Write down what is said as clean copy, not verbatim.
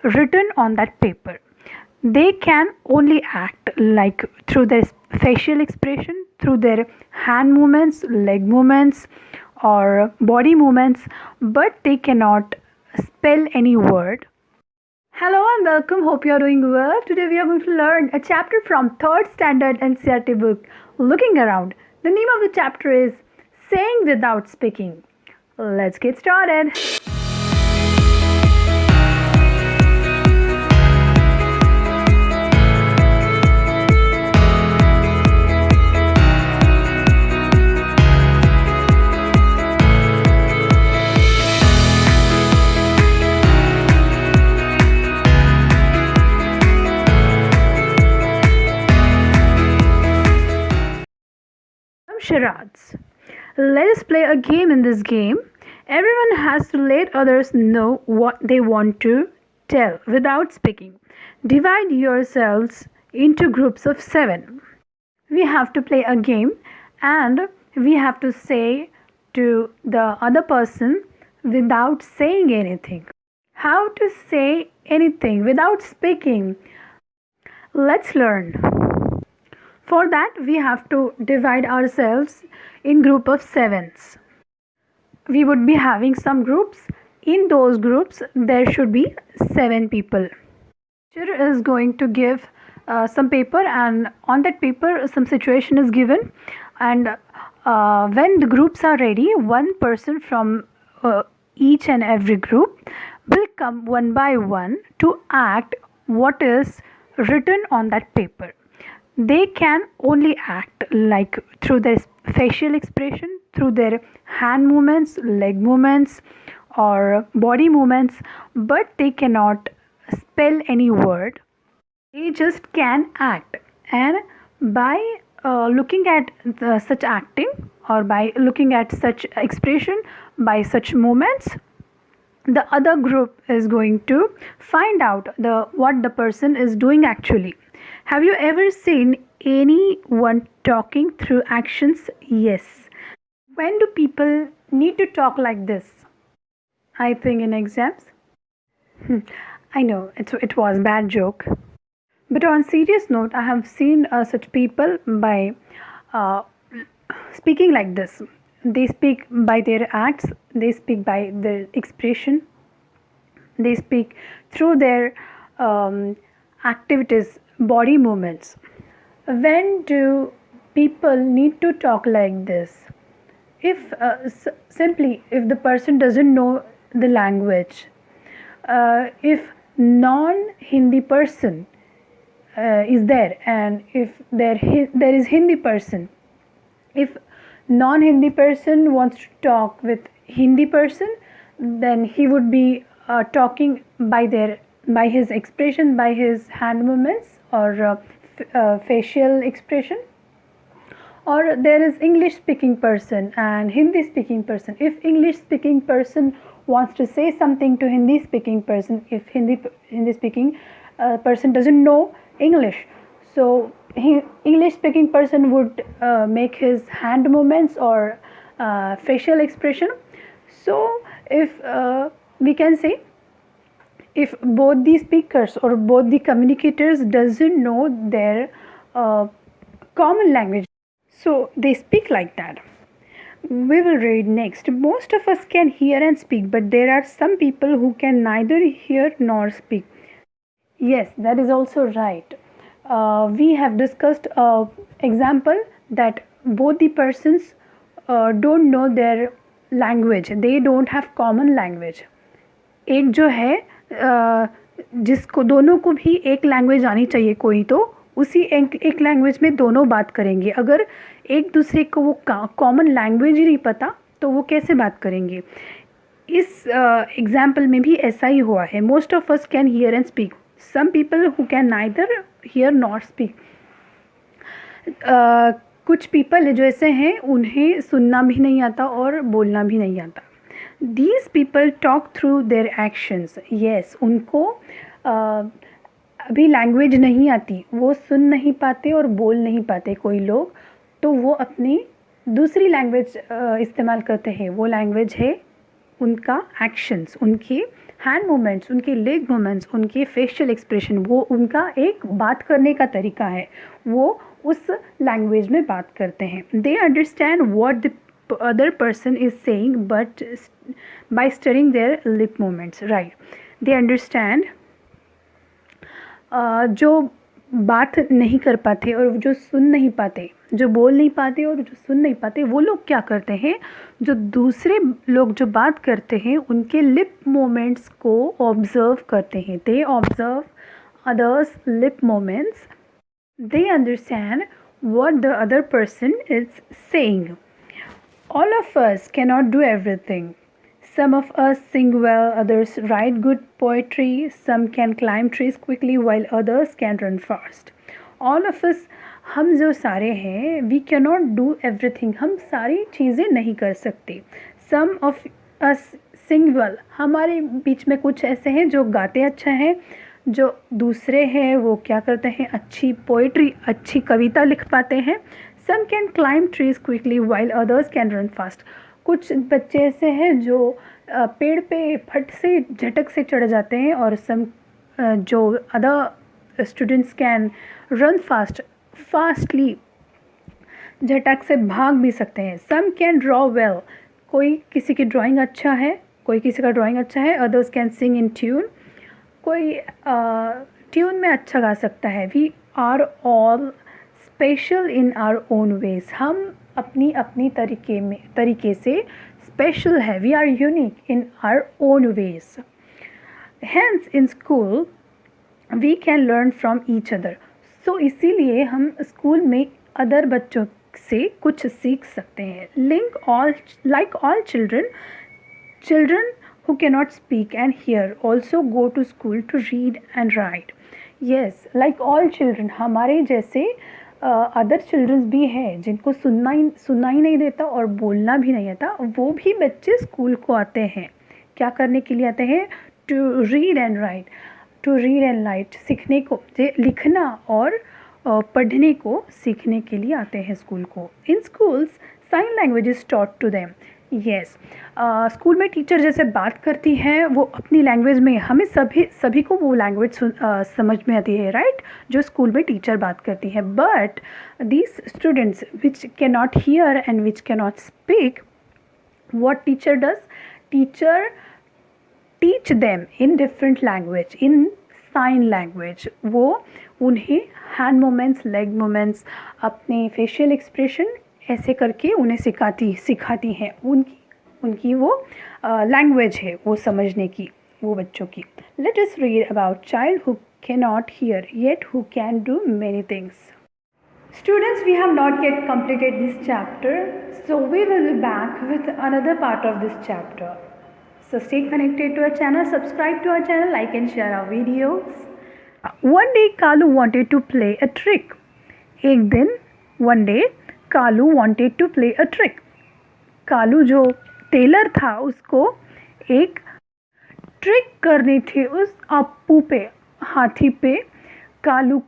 written on that paper. They can only act like through their facial expression, through their hand movements, leg movements, or body movements, but they cannot spell any word. Hello and welcome. Hope you are doing well. Today we are going to learn a chapter from 3rd standard NCERT book, Looking Around. The name of the chapter is Saying Without Speaking. Let's get started. Charades. Let us play a game. In this game, everyone has to let others know what they want to tell without speaking. Divide yourselves into groups of 7. We have to play a game and we have to say to the other person without saying anything. How to say anything without speaking? Let's learn. For that, we have to divide ourselves in group of 7s. We would be having some groups. In those groups, there should be 7 people. Teacher is going to give some paper, and on that paper, some situation is given. And when the groups are ready, one person from each and every group will come one by one to act what is written on that paper. They can only act like through their facial expression, through their hand movements, leg movements, or body movements, but they cannot spell any word. They just can act, and by looking at such acting, or by looking at such expression, by such movements, the other group is going to find out what the person is doing actually. Have you ever seen anyone talking through actions? Yes. When do people need to talk like this? I think in exams. I know it was bad joke. But on serious note, I have seen such people by speaking like this. They speak by their acts, they speak by their expression, they speak through their activities, body movements. When do people need to talk like this? If simply if the person doesn't know the language, if non-Hindi person is there, and if there is Hindi person, if non-Hindi person wants to talk with Hindi person, then he would be talking by his expression, by his hand movements, or facial expression. Or there is English speaking person and Hindi speaking person. If English speaking person wants to say something to Hindi speaking person, if Hindi speaking person doesn't know English, so English speaking person would make his hand movements or facial expression. So if we can say, if both the speakers or both the communicators doesn't know their common language, so they speak like that. We will read next. Most of us can hear and speak, but there are some people who can neither hear nor speak. Yes, that is also right. We have discussed example that both the persons don't know their language. They don't have common language. एक जो है जिसको दोनों को भी एक language आनी चाहिए, कोई तो उसी एक लैंग्वेज में दोनों बात करेंगे. अगर एक दूसरे को वो कॉमन लैंग्वेज ही नहीं पता तो वो कैसे बात करेंगे. इस एग्जाम्पल में भी ऐसा ही हुआ है. Most of us can hear and speak, some people who can neither hear nor speak. कुछ पीपल जो ऐसे हैं उन्हें सुनना भी नहीं आता और बोलना भी नहीं आता. These people talk through their actions. Yes, उनको अभी लैंग्वेज नहीं आती, वो सुन नहीं पाते और बोल नहीं पाते कोई लोग, तो वो अपनी दूसरी लैंग्वेज इस्तेमाल करते हैं. वो लैंग्वेज है उनका एक्शंस, उनके हैंड मूवमेंट्स, उनके लेग मूवमेंट्स, उनके फेशियल एक्सप्रेशन, वो उनका एक बात करने का तरीका है, वो उस लैंग्वेज में बात करते हैं. दे understand what the other person is saying but by studying there lip movements. Right, they understand. जो बात नहीं कर पाते और जो सुन नहीं पाते, जो बोल नहीं पाते और जो सुन नहीं पाते, वो लोग क्या करते हैं, जो दूसरे लोग जो बात करते हैं उनके लिप मोमेंट्स को ऑब्ज़र्व करते हैं. They observe others lip moments. They understand what the other person is saying. All of us cannot do everything. Some of us sing well, others write good poetry, some can climb trees quickly while others can run fast. All of us, हम जो सारे हैं, we cannot do everything. हम सारी चीज़ें नहीं कर सकते. Some of us sing well. हमारे बीच में कुछ ऐसे हैं जो गाते अच्छा हैं, जो दूसरे हैं वो क्या करते हैं, अच्छी पोइट्री, अच्छी कविता लिख पाते हैं. Some can climb trees quickly while others can run fast. कुछ बच्चे ऐसे हैं जो पेड़ पे फट से झटक से चढ़ जाते हैं और जो other students can run fastly, झटक से भाग भी सकते हैं. Some can draw well. कोई किसी की ड्राइंग अच्छा है, कोई किसी का ड्राइंग अच्छा है. Others can sing in tune. कोई ट्यून में अच्छा गा सकता है. We are all special in our own ways. हम अपनी अपनी तरीके से स्पेशल है. We are unique in our own ways. Hence in school we can learn from each other. So इसीलिए हम स्कूल में अदर बच्चों से कुछ सीख सकते हैं. like all children who cannot speak and hear also go to school to read and write. Yes, like all children, हमारे जैसे अदर चिल्ड्रंस भी हैं जिनको सुनना ही नहीं देता और बोलना भी नहीं आता. वो भी बच्चे स्कूल को आते हैं. क्या करने के लिए आते हैं? To read and write. सीखने को, लिखना और पढ़ने को सीखने के लिए आते हैं स्कूल को. In schools sign language is taught to them. Yes, school में टीचर जैसे बात करती हैं वो अपनी लैंग्वेज में, हमें सभी को वो लैंग्वेज समझ में आती है, राइट, जो स्कूल में टीचर बात करती है. But these students which can not hear and which can not speak, what teacher does? Teacher teach them in different language, in sign language. वो उन्हें हैंड मूवमेंट्स, लेग मूवमेंट्स, अपने facial expression ऐसे करके उन्हें सिखाती हैं. उनकी वो लैंग्वेज है वो समझने की, वो बच्चों की. Let us read about child who can not here yet who can do many things. Students, we have not yet completed this chapter, so we will be back with another part of this chapter. So stay connected to our channel, subscribe to our channel, like and share our videos. One day Kalu wanted to play a trick. एक दिन, one day, Kalu wanted to play a trick. Kalu जो Taylor था उसको एक trick करनी थी उस अप्पू पे, हाथी पे. कालू